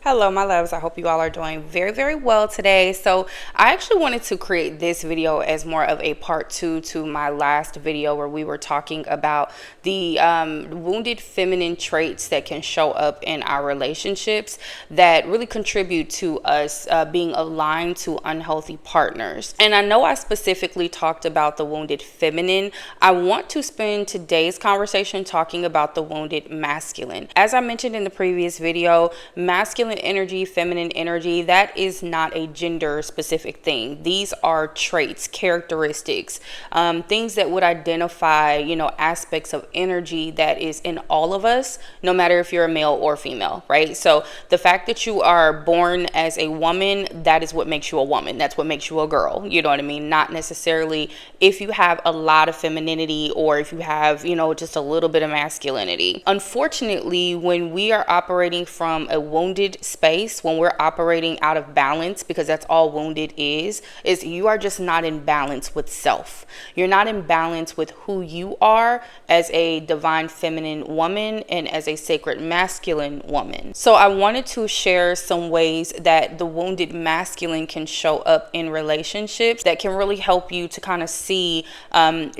Hello, my loves. I hope you all are doing very, very well today. So I actually wanted to create this video as more of a part two to my last video where we were talking about the wounded feminine traits that can show up in our relationships that really contribute to us being aligned to unhealthy partners. And I know I specifically talked about the wounded feminine. I want to spend today's conversation talking about the wounded masculine. As I mentioned in the previous video, masculine energy, feminine energy, that is not a gender specific thing. These are traits, characteristics, things that would identify, aspects of energy that is in all of us, no matter if you're a male or female, right? So the fact that you are born as a woman, that is what makes you a woman. That's what makes you a girl. You know what I mean? Not necessarily if you have a lot of femininity or if you have, just a little bit of masculinity. Unfortunately, when we are operating from a wounded space, when we're operating out of balance, because that's all wounded is you are just not in balance with self. You're not in balance with who you are as a divine feminine woman and as a sacred masculine woman. So I wanted to share some ways that the wounded masculine can show up in relationships that can really help you to kind of see,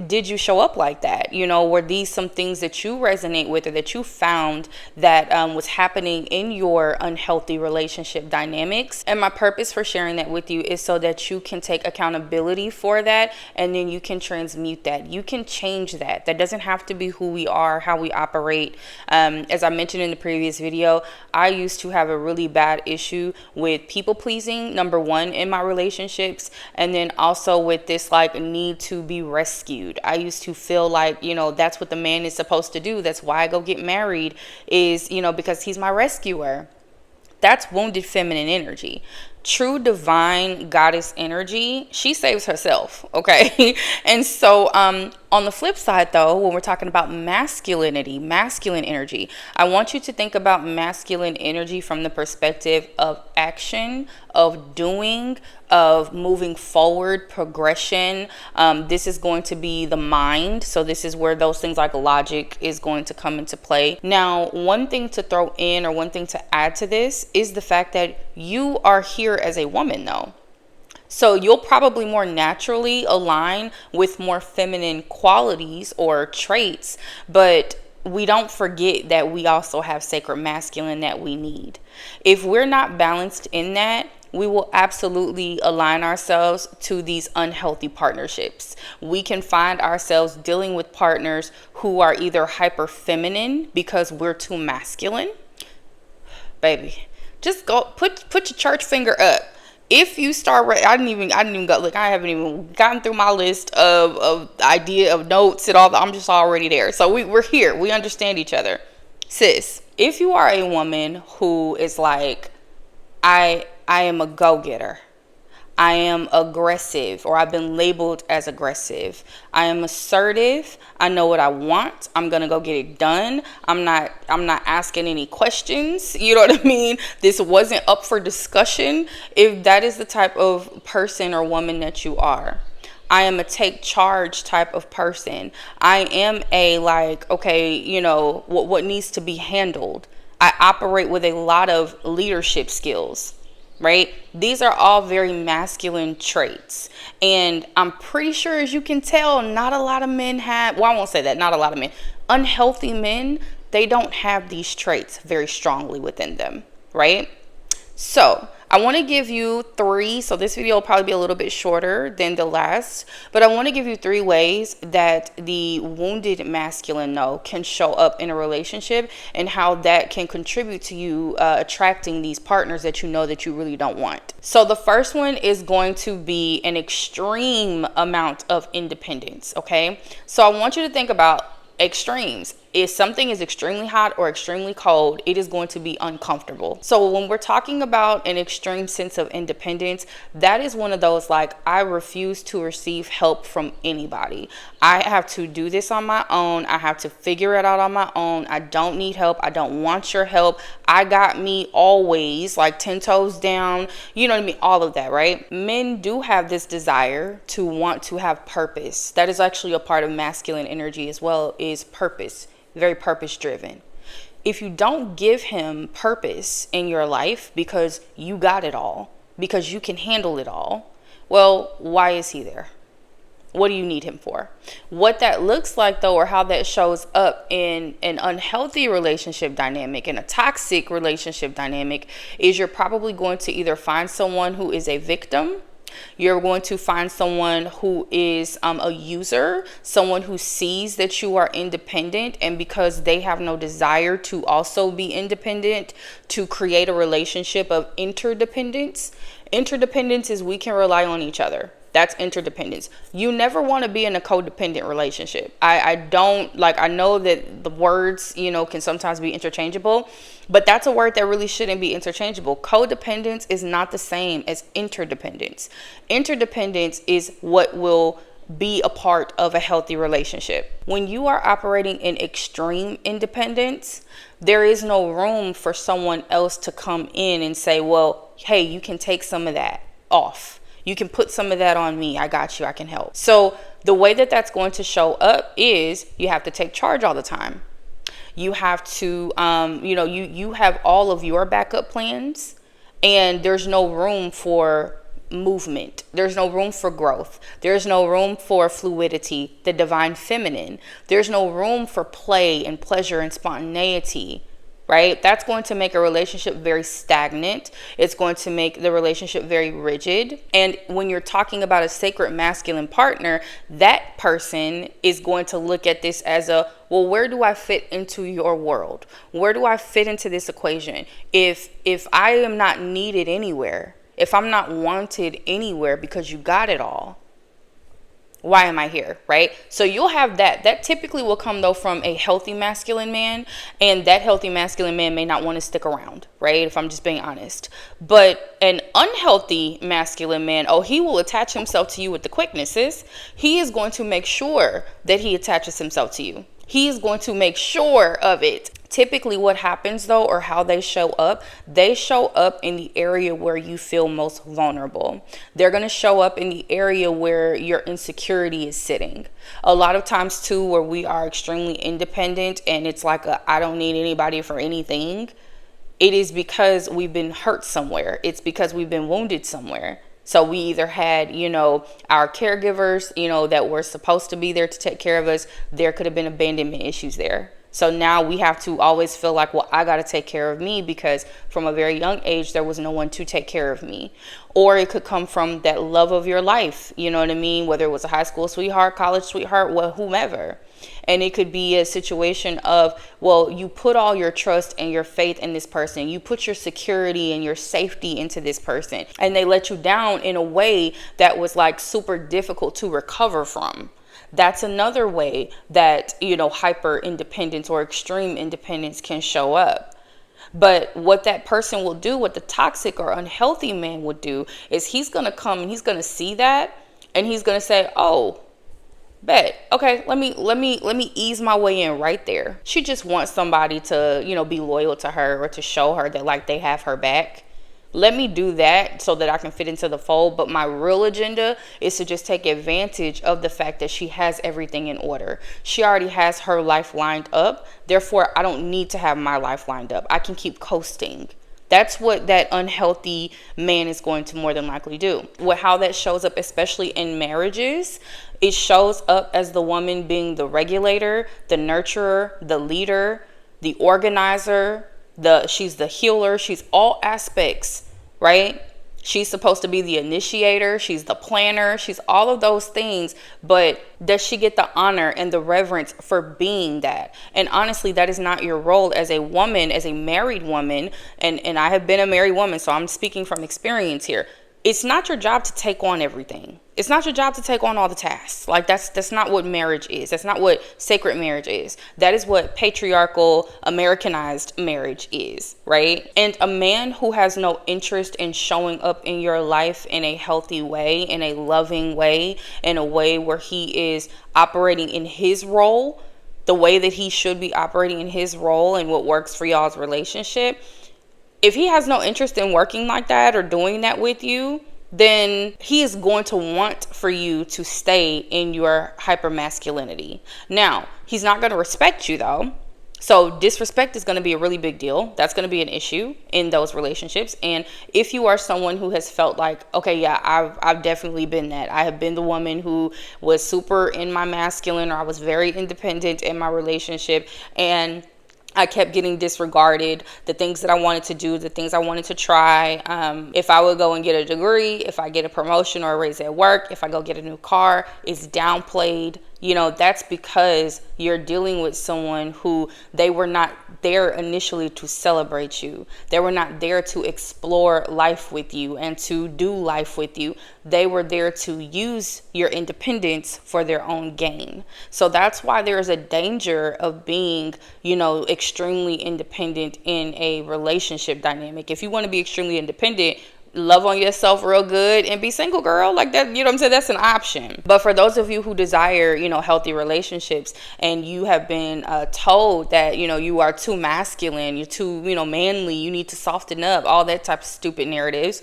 did you show up like that? Were these some things that you resonate with or that you found that was happening in your unhealthy relationship dynamics? And my purpose for sharing that with you is so that you can take accountability for that, and then you can transmute that. You can change that. That doesn't have to be who we are, how we operate. As I mentioned in the previous video, I used to have a really bad issue with people pleasing, number one, in my relationships, and then also with this need to be rescued. I used to feel like, that's what the man is supposed to do. That's why I go get married, is, because he's my rescuer. That's wounded feminine energy. True divine goddess energy, she saves herself, okay? And so on the flip side, though, when we're talking about masculinity, masculine energy, I want you to think about masculine energy from the perspective of action, of doing, of moving forward, progression. This is going to be the mind. So this is where those things like logic is going to come into play. Now, one thing to throw in or one thing to add to this is the fact that you are here as a woman, though. So you'll probably more naturally align with more feminine qualities or traits, but we don't forget that we also have sacred masculine that we need. If we're not balanced in that, we will absolutely align ourselves to these unhealthy partnerships. We can find ourselves dealing with partners who are either hyper feminine because we're too masculine. Baby, just go put your church finger up. If you start, I didn't even go, look, I haven't even gotten through my list of idea of notes and all that. I'm just already there. So we're here. We understand each other. Sis, if you are a woman who is like, I am a go-getter, I am aggressive, or I've been labeled as aggressive, I am assertive, I know what I want, I'm gonna go get it done, I'm not asking any questions, you know what I mean? This wasn't up for discussion. If that is the type of person or woman that you are, I am a take charge type of person. I am a okay, what needs to be handled. I operate with a lot of leadership skills, right? These are all very masculine traits. And I'm pretty sure, as you can tell, not a lot of men have, well, I won't say that, not a lot of men. Unhealthy men, they don't have these traits very strongly within them, right? So I want to give you three. So this video will probably be a little bit shorter than the last, but I want to give you 3 ways that the wounded masculine, though, can show up in a relationship and how that can contribute to you attracting these partners that you know that you really don't want. So the first one is going to be an extreme amount of independence. Okay. So I want you to think about extremes. If something is extremely hot or extremely cold, it is going to be uncomfortable. So when we're talking about an extreme sense of independence, that is one of those I refuse to receive help from anybody. I have to do this on my own. I have to figure it out on my own. I don't need help. I don't want your help. I got me always, 10 toes down. You know what I mean? All of that, right? Men do have this desire to want to have purpose. That is actually a part of masculine energy as well, is purpose. Very purpose driven. if you don't give him purpose in your life because you got it all, because you can handle it all, well, why is he there? What do you need him for? What that looks like, though, or how that shows up in an unhealthy relationship dynamic, in a toxic relationship dynamic, is you're probably going to either find someone who is a victim. You're going to find someone who is a user, someone who sees that you are independent, and because they have no desire to also be independent, to create a relationship of interdependence. Interdependence is we can rely on each other. That's interdependence. You never want to be in a codependent relationship. I don't like, I know that the words, can sometimes be interchangeable, but that's a word that really shouldn't be interchangeable. Codependence is not the same as interdependence. Interdependence is what will be a part of a healthy relationship. When you are operating in extreme independence, there is no room for someone else to come in and say, well, hey, you can take some of that off. You can put some of that on me. I got you. I can help. So the way that that's going to show up is you have to take charge all the time. You have to, you have all of your backup plans, and there's no room for movement. There's no room for growth. There's no room for fluidity, the divine feminine. There's no room for play and pleasure and spontaneity. Right? That's going to make a relationship very stagnant. It's going to make the relationship very rigid. And when you're talking about a sacred masculine partner, that person is going to look at this as well, where do I fit into your world? Where do I fit into this equation? If I am not needed anywhere, if I'm not wanted anywhere because you got it all, why am I here? Right? So you'll have that typically will come though from a healthy masculine man, and that healthy masculine man may not want to stick around, right? If I'm just being honest. But an unhealthy masculine man, he will attach himself to you with the quickness. He is going to make sure that he attaches himself to you. He is going to make sure of it. Typically what happens though, or how they show up in the area where you feel most vulnerable. They're going to show up in the area where your insecurity is sitting. A lot of times too, where we are extremely independent and it's like I don't need anybody for anything. It is because we've been hurt somewhere. It's because we've been wounded somewhere. So we either had, our caregivers, that were supposed to be there to take care of us. There could have been abandonment issues there. So now we have to always feel like, well, I got to take care of me because from a very young age, there was no one to take care of me. Or it could come from that love of your life. You know what I mean? Whether it was a high school sweetheart, college sweetheart, whomever. And it could be a situation of, well, you put all your trust and your faith in this person. You put your security and your safety into this person. And they let you down in a way that was like super difficult to recover from. That's another way that, hyper independence or extreme independence can show up. But what that person will do, what the toxic or unhealthy man would do, is he's going to come and he's going to see that and he's going to say, oh, bet. Okay, let me ease my way in right there. She just wants somebody to, be loyal to her or to show her that like they have her back. Let me do that so that I can fit into the fold. But my real agenda is to just take advantage of the fact that she has everything in order. She already has her life lined up. Therefore, I don't need to have my life lined up. I can keep coasting. That's what that unhealthy man is going to more than likely do. How that shows up, especially in marriages, it shows up as the woman being the regulator, the nurturer, the leader, the organizer. She's the healer. She's all aspects, right? She's supposed to be the initiator. She's the planner. She's all of those things. But does she get the honor and the reverence for being that? And honestly, that is not your role as a woman, as a married woman. And I have been a married woman, so I'm speaking from experience here. It's not your job to take on everything. It's not your job to take on all the tasks. Like that's not what marriage is. That's not what sacred marriage is. That is what patriarchal Americanized marriage is, right? And a man who has no interest in showing up in your life in a healthy way, in a loving way, in a way where he is operating in his role, the way that he should be operating in his role and what works for y'all's relationship. If he has no interest in working like that or doing that with you, then he is going to want for you to stay in your hypermasculinity. Now, he's not going to respect you though. So disrespect is going to be a really big deal. That's going to be an issue in those relationships. And if you are someone who has felt like, okay, yeah, I've definitely been that. I have been the woman who was super in my masculine, or I was very independent in my relationship, and I kept getting disregarded. The things that I wanted to do, the things I wanted to try. If I would go and get a degree, if I get a promotion or a raise at work, if I go get a new car, it's downplayed. You know, that's because you're dealing with someone who they were not there initially to celebrate you. They were not there to explore life with you and to do life with you. They were there to use your independence for their own gain. So that's why there is a danger of being, you know, extremely independent in a relationship dynamic. If you want to be extremely independent, love on yourself real good and be single, girl. Like that, you know what I'm saying? That's an option. But for those of you who desire, you know, healthy relationships, and you have been told that, you know, you are too masculine, you're too, you know, manly, you need to soften up, all that type of stupid narratives.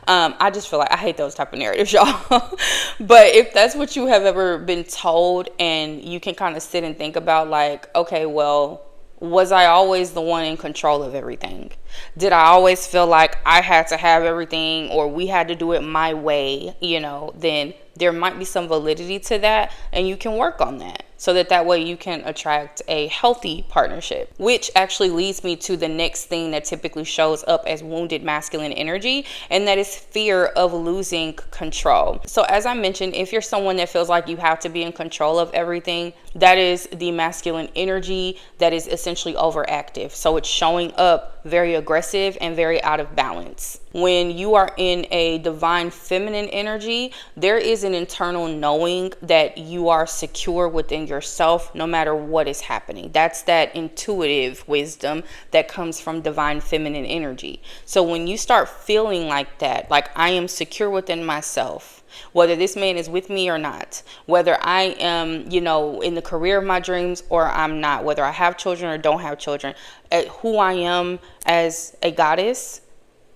I just feel like I hate those type of narratives, y'all. But if that's what you have ever been told, and you can kind of sit and think about like, okay, well, was I always the one in control of everything? Did I always feel like I had to have everything, or we had to do it my way? You know, then there might be some validity to that, and you can work on that so that way you can attract a healthy partnership, which actually leads me to the next thing that typically shows up as wounded masculine energy, and that is fear of losing control. So as I mentioned, if you're someone that feels like you have to be in control of everything, that is the masculine energy that is essentially overactive. So it's showing up very aggressive and very out of balance. When you are in a divine feminine energy, there is an internal knowing that you are secure within yourself no matter what is happening. That's that intuitive wisdom that comes from divine feminine energy. So when you start feeling like that, like I am secure within myself, whether this man is with me or not, whether I am, you know, in the career of my dreams or I'm not, whether I have children or don't have children, who I am as a goddess,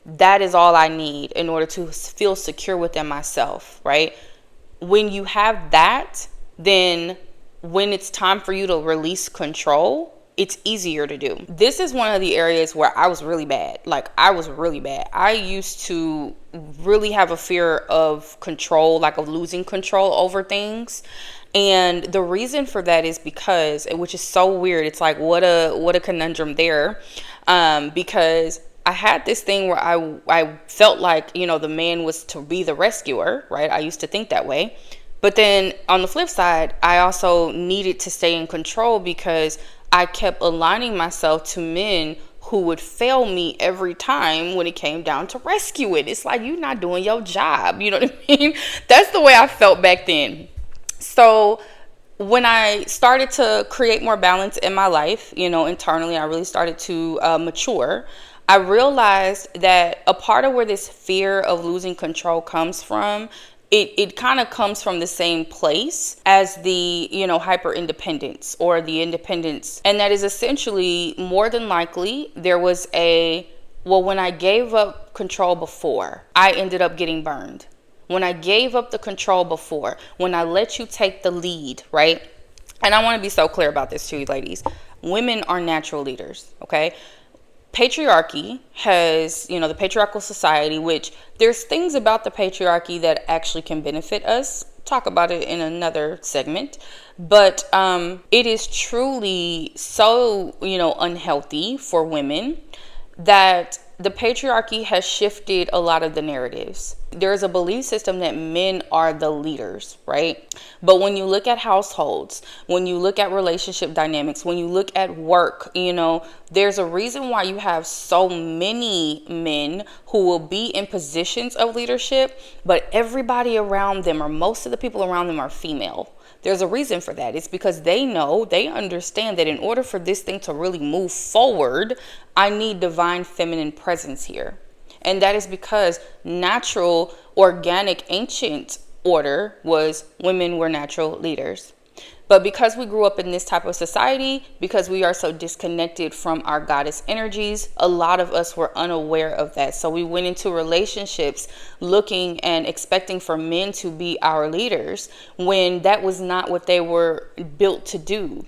that is all I need in order to feel secure within myself, right? When you have that, then when it's time for you to release control, it's easier to do. This is one of the areas where I was really bad. Like, I was really bad. I used to really have a fear of control, like of losing control over things. And the reason for that is because, which is so weird, it's like what a conundrum there, because I had this thing where I felt like, you know, the man was to be the rescuer, right? I used to think that way. But then on the flip side, I also needed to stay in control because I kept aligning myself to men who would fail me every time when it came down to rescue it. It's like, you're not doing your job. You know what I mean? That's the way I felt back then. So when I started to create more balance in my life, you know, internally, I really started to mature. I realized that a part of where this fear of losing control comes from, it kind of comes from the same place as the, you know, hyper independence or the independence. And that is essentially, more than likely, there was when I gave up control before, I ended up getting burned. When I gave up the control before, when I let you take the lead, right? And I want to be so clear about this to you, ladies. Women are natural leaders, okay? Patriarchy has, you know, the patriarchal society, which there's things about the patriarchy that actually can benefit us. Talk about it in another segment. But it is truly so, you know, unhealthy for women that the patriarchy has shifted a lot of the narratives. There's a belief system that men are the leaders, right? But when you look at households, when you look at relationship dynamics, when you look at work, you know, there's a reason why you have so many men who will be in positions of leadership, but everybody around them, or most of the people around them, are female. There's a reason for that. It's because they understand that in order for this thing to really move forward, I need divine feminine presence here. And that is because natural, organic, ancient order was women were natural leaders. But because we grew up in this type of society, because we are so disconnected from our goddess energies, a lot of us were unaware of that. So we went into relationships looking and expecting for men to be our leaders when that was not what they were built to do.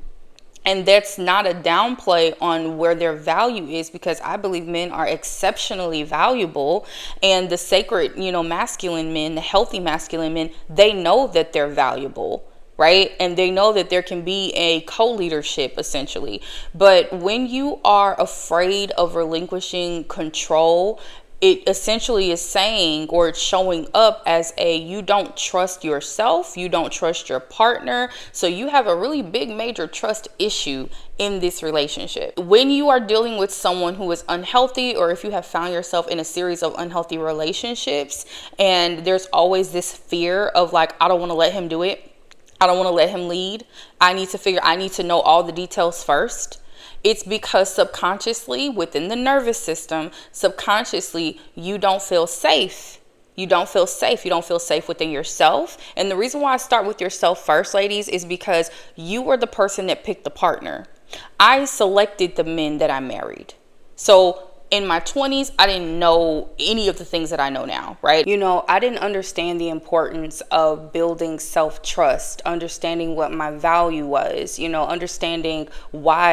And that's not a downplay on where their value is, because I believe men are exceptionally valuable. And the sacred, masculine men, the healthy masculine men, they know that they're valuable, right? And they know that there can be a co-leadership essentially. But when you are afraid of relinquishing control, it essentially is saying, or it's showing up as you don't trust yourself, you don't trust your partner. So you have a really big major trust issue in this relationship. When you are dealing with someone who is unhealthy, or if you have found yourself in a series of unhealthy relationships, and there's always this fear of like, I don't want to let him do it, I don't want to let him lead, I need to know all the details first. It's because subconsciously, within the nervous system, subconsciously, you don't feel safe. You don't feel safe. You don't feel safe within yourself. And the reason why I start with yourself first, ladies, is because you were the person that picked the partner. I selected the men that I married. So in my 20s, I didn't know any of the things that I know now, right? I didn't understand the importance of building self-trust, understanding what my value was, understanding why,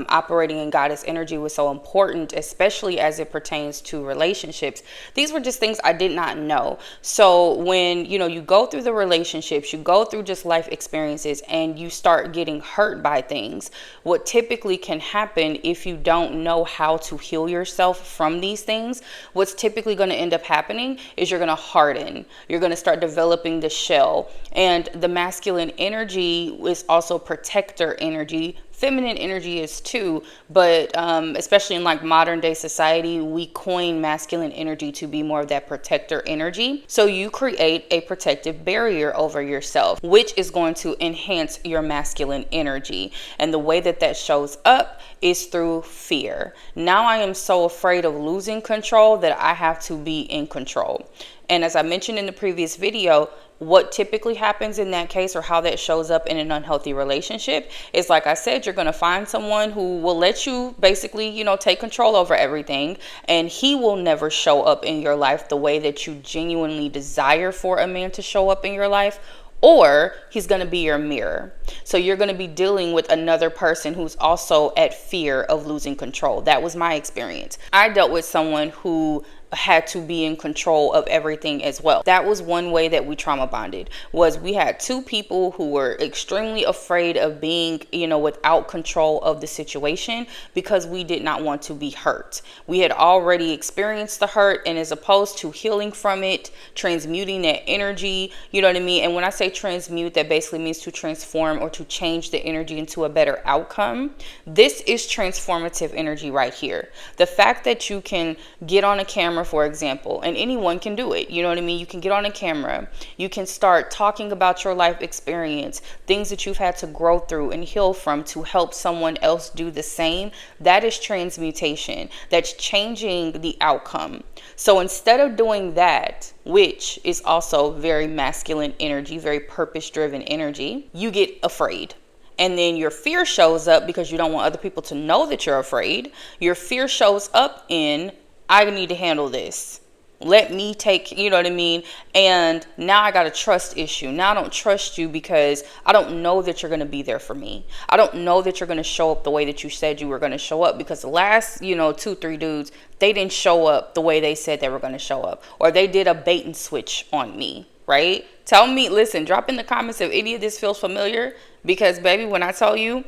operating in goddess energy was so important, especially as it pertains to relationships. These were just things I did not know. So when, you go through the relationships, you go through just life experiences, and you start getting hurt by things, what typically can happen if you don't know how to heal yourself from these things, what's typically going to end up happening is you're going to harden. You're going to start developing the shell. And the masculine energy is also protector energy. Feminine energy is too, but especially in like modern day society, we coin masculine energy to be more of that protector energy. So you create a protective barrier over yourself, which is going to enhance your masculine energy. And the way that that shows up is through fear. Now I am so afraid of losing control that I have to be in control. And as I mentioned in the previous video, what typically happens in that case, or how that shows up in an unhealthy relationship, is, like I said, you're going to find someone who will let you basically, take control over everything, and he will never show up in your life the way that you genuinely desire for a man to show up in your life, or he's going to be your mirror. So you're going to be dealing with another person who's also at fear of losing control. That was my experience. I dealt with someone who had to be in control of everything as well. That was one way that we trauma bonded, was we had two people who were extremely afraid of being, without control of the situation, because we did not want to be hurt. We had already experienced the hurt, and as opposed to healing from it, transmuting that energy, you know what I mean? And when I say transmute, that basically means to transform or to change the energy into a better outcome. This is transformative energy right here. The fact that you can get on a camera, for example, and anyone can do it, you know what I mean? You can get on a camera, you can start talking about your life experience, things that you've had to grow through and heal from to help someone else do the same. That is transmutation. That's changing the outcome. So instead of doing that, which is also very masculine energy, very purpose-driven energy, you get afraid. And then your fear shows up because you don't want other people to know that you're afraid. Your fear shows up in, I need to handle this. Let me take, you know what I mean? And now I got a trust issue. Now I don't trust you because I don't know that you're going to be there for me. I don't know that you're going to show up the way that you said you were going to show up, because the last, 2-3 dudes, they didn't show up the way they said they were going to show up, or they did a bait and switch on me, right? Tell me, listen, drop in the comments if any of this feels familiar, because baby, when I tell you,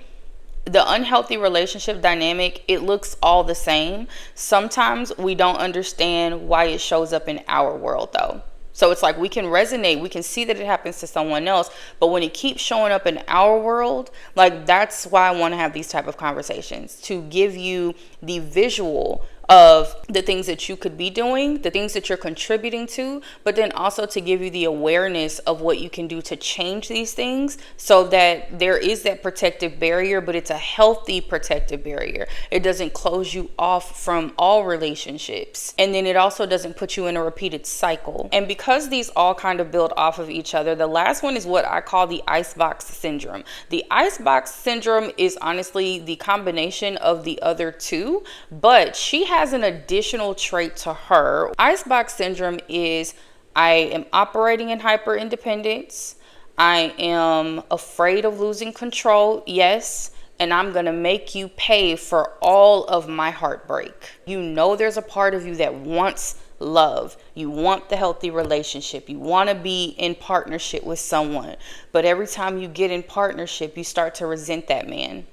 the unhealthy relationship dynamic, it looks all the same. Sometimes we don't understand why it shows up in our world though. So it's like we can resonate, we can see that it happens to someone else, but when it keeps showing up in our world, like that's why I want to have these type of conversations, to give you the visual of the things that you could be doing, the things that you're contributing to, but then also to give you the awareness of what you can do to change these things so that there is that protective barrier, but it's a healthy protective barrier. It doesn't close you off from all relationships. And then it also doesn't put you in a repeated cycle. And because these all kind of build off of each other, the last one is what I call the icebox syndrome. The icebox syndrome is honestly the combination of the other two, but she has an additional trait to her. Icebox syndrome is, I am operating in hyper independence. I am afraid of losing control, yes, and I'm going to make you pay for all of my heartbreak. You know there's a part of you that wants love. You want the healthy relationship. You want to be in partnership with someone. But every time you get in partnership, you start to resent that man.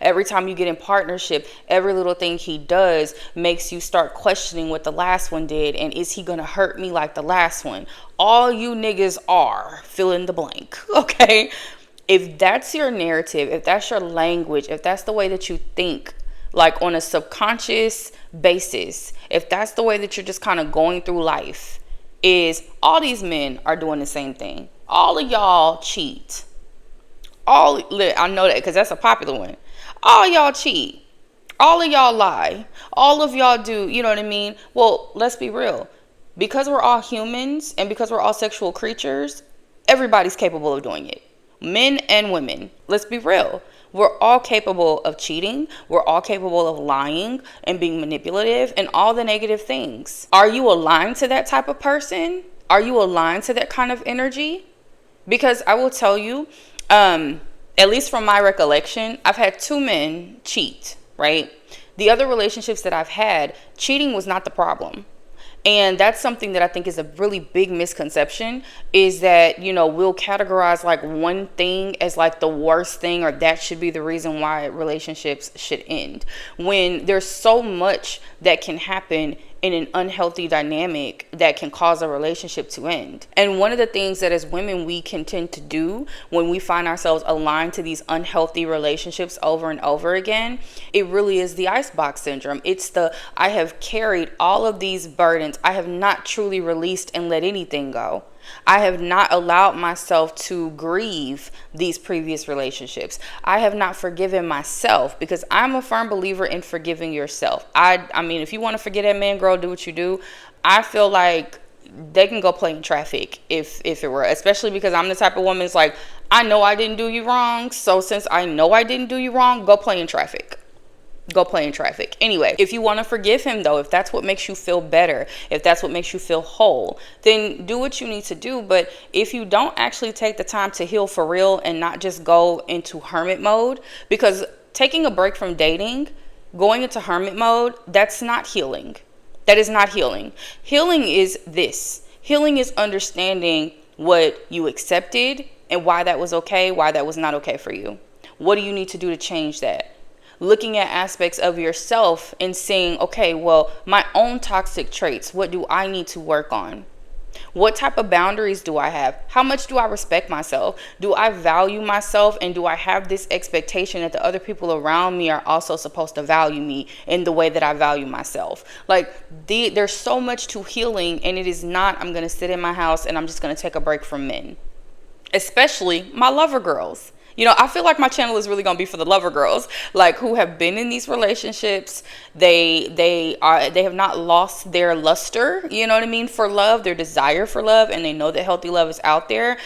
Every time you get in partnership, every little thing he does makes you start questioning what the last one did. And is he going to hurt me like the last one? All you niggas are fill in the blank. Okay. If that's your narrative, if that's your language, if that's the way that you think, like on a subconscious basis, if that's the way that you're just kind of going through life, is all these men are doing the same thing. All of y'all cheat. I know that because that's a popular one. All y'all cheat. All of y'all lie. All of y'all do, you know what I mean? Well, let's be real. Because we're all humans and because we're all sexual creatures, everybody's capable of doing it. Men and women. Let's be real. We're all capable of cheating. We're all capable of lying and being manipulative and all the negative things. Are you aligned to that type of person? Are you aligned to that kind of energy? Because I will tell you, at least from my recollection, I've had 2 men cheat, right? The other relationships that I've had, cheating was not the problem. And that's something that I think is a really big misconception, is that, you know, we'll categorize like one thing as like the worst thing, or that should be the reason why relationships should end, when there's so much that can happen in an unhealthy dynamic that can cause a relationship to end. And one of the things that as women we can tend to do when we find ourselves aligned to these unhealthy relationships over and over again, it really is the icebox syndrome. It's the, I have carried all of these burdens. I have not truly released and let anything go. I have not allowed myself to grieve these previous relationships. I have not forgiven myself, because I'm a firm believer in forgiving yourself. I mean, if you want to forget that man, girl, do what you do. I feel like they can go play in traffic if it were, especially because I'm the type of woman that's like, I know I didn't do you wrong. So since I know I didn't do you wrong, go play in traffic. Go play in traffic. Anyway, if you want to forgive him though, if that's what makes you feel better, if that's what makes you feel whole, then do what you need to do. But if you don't actually take the time to heal for real and not just go into hermit mode, because taking a break from dating, going into hermit mode, that's not healing. That is not healing. Healing is this. Healing is understanding what you accepted and why that was okay, why that was not okay for you. What do you need to do to change that? Looking at aspects of yourself and saying, okay, well, my own toxic traits, what do I need to work on? What type of boundaries do I have? How much do I respect myself? Do I value myself? And do I have this expectation that the other people around me are also supposed to value me in the way that I value myself? Like, there's so much to healing, and it is not, I'm going to sit in my house and I'm just going to take a break from men, especially my lover girls. You know, I feel like my channel is really going to be for the lover girls, like who have been in these relationships. They have not lost their luster, you know what I mean, for love, their desire for love, and they know that healthy love is out there.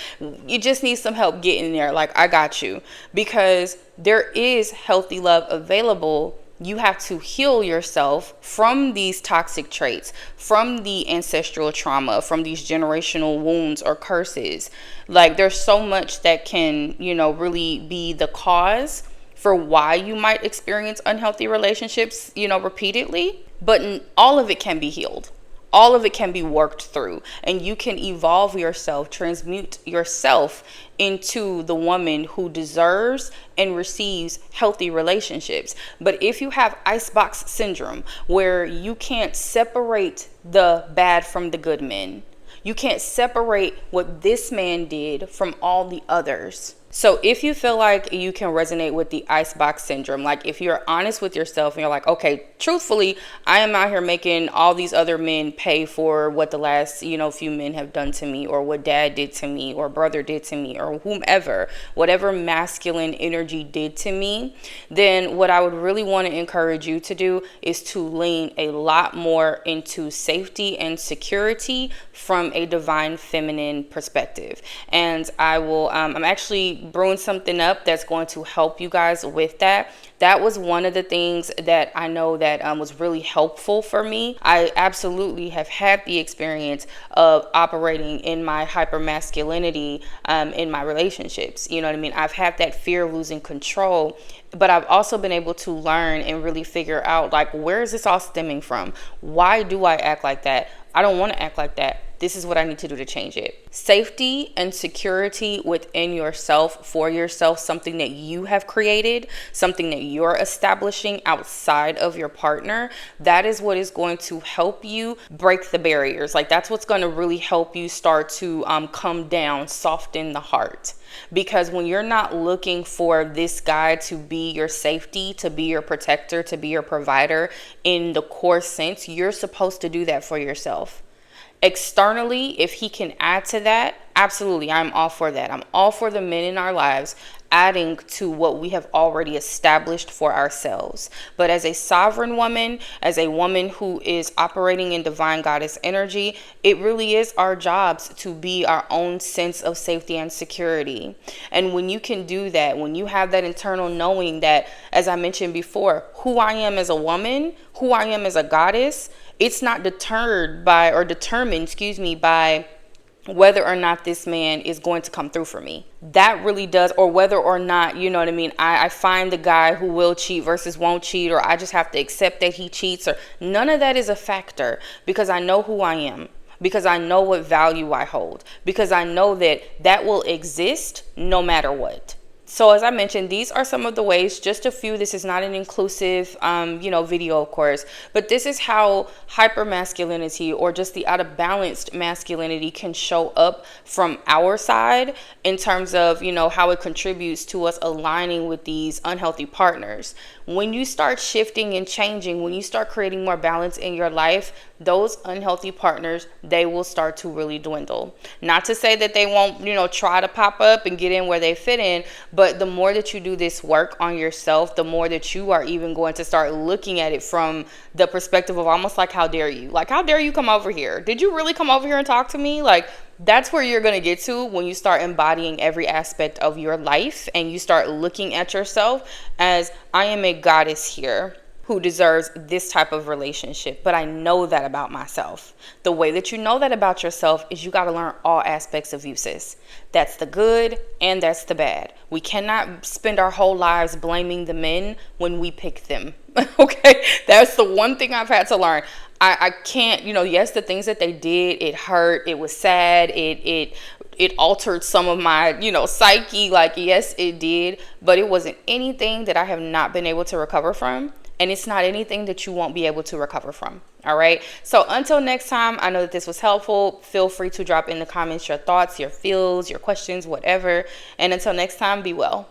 You just need some help getting there. Like, I got you, because there is healthy love available. You have to heal yourself from these toxic traits, from the ancestral trauma, from these generational wounds or curses. Like, there's so much that can, you know, really be the cause for why you might experience unhealthy relationships, you know, repeatedly. But all of it can be healed. All of it can be worked through, and you can evolve yourself, transmute yourself into the woman who deserves and receives healthy relationships. But if you have icebox syndrome, where you can't separate the bad from the good men, you can't separate what this man did from all the others. So if you feel like you can resonate with the icebox syndrome, like if you're honest with yourself and you're like, okay, truthfully, I am out here making all these other men pay for what the last, you know, few men have done to me, or what dad did to me, or brother did to me, or whomever, whatever masculine energy did to me, then what I would really want to encourage you to do is to lean a lot more into safety and security from a divine feminine perspective. And I will, I'm actually brewing something up that's going to help you guys with that. That was one of the things that I know that was really helpful for me. I absolutely have had the experience of operating in my hyper masculinity in my relationships. You know what I mean? I've had that fear of losing control, but I've also been able to learn and really figure out, like, where is this all stemming from? Why do I act like that? I don't want to act like that. This is what I need to do to change it. Safety and security within yourself, for yourself, something that you have created, something that you're establishing outside of your partner, that is what is going to help you break the barriers. Like, that's what's going to really help you start to come down, soften the heart. Because when you're not looking for this guy to be your safety, to be your protector, to be your provider in the core sense, you're supposed to do that for yourself. Externally, if he can add to that, absolutely, I'm all for that. I'm all for the men in our lives adding to what we have already established for ourselves. But as a sovereign woman, as a woman who is operating in divine goddess energy, it really is our jobs to be our own sense of safety and security. And when you can do that, when you have that internal knowing that, as I mentioned before, who I am as a woman, who I am as a goddess, it's not determined by whether or not this man is going to come through for me. That really does, or whether or not, you know what I mean, I find the guy who will cheat versus won't cheat, or I just have to accept that he cheats, or none of that is a factor, because I know who I am, because I know what value I hold, because I know that will exist no matter what. So as I mentioned, these are some of the ways, just a few. This is not an inclusive, video, of course, but this is how hypermasculinity, or just the out of balanced masculinity, can show up from our side in terms of, how it contributes to us aligning with these unhealthy partners. When you start shifting and changing, when you start creating more balance in your life, those unhealthy partners, they will start to really dwindle. Not to say that they won't, try to pop up and get in where they fit in, but the more that you do this work on yourself, the more that you are even going to start looking at it from the perspective of almost like, how dare you? Like, how dare you come over here? Did you really come over here and talk to me? Like, that's where you're going to get to when you start embodying every aspect of your life and you start looking at yourself as, I am a goddess here who deserves this type of relationship, but I know that about myself. The way that you know that about yourself is you got to learn all aspects of you, sis. That's the good and that's the bad. We cannot spend our whole lives blaming the men when we pick them. Okay, that's the one thing I've had to learn. I can't, yes, the things that they did, it hurt, it was sad, it altered some of my, psyche. Like, yes, it did, but it wasn't anything that I have not been able to recover from. And it's not anything that you won't be able to recover from. All right. So until next time, I know that this was helpful. Feel free to drop in the comments your thoughts, your feels, your questions, whatever. And until next time, be well.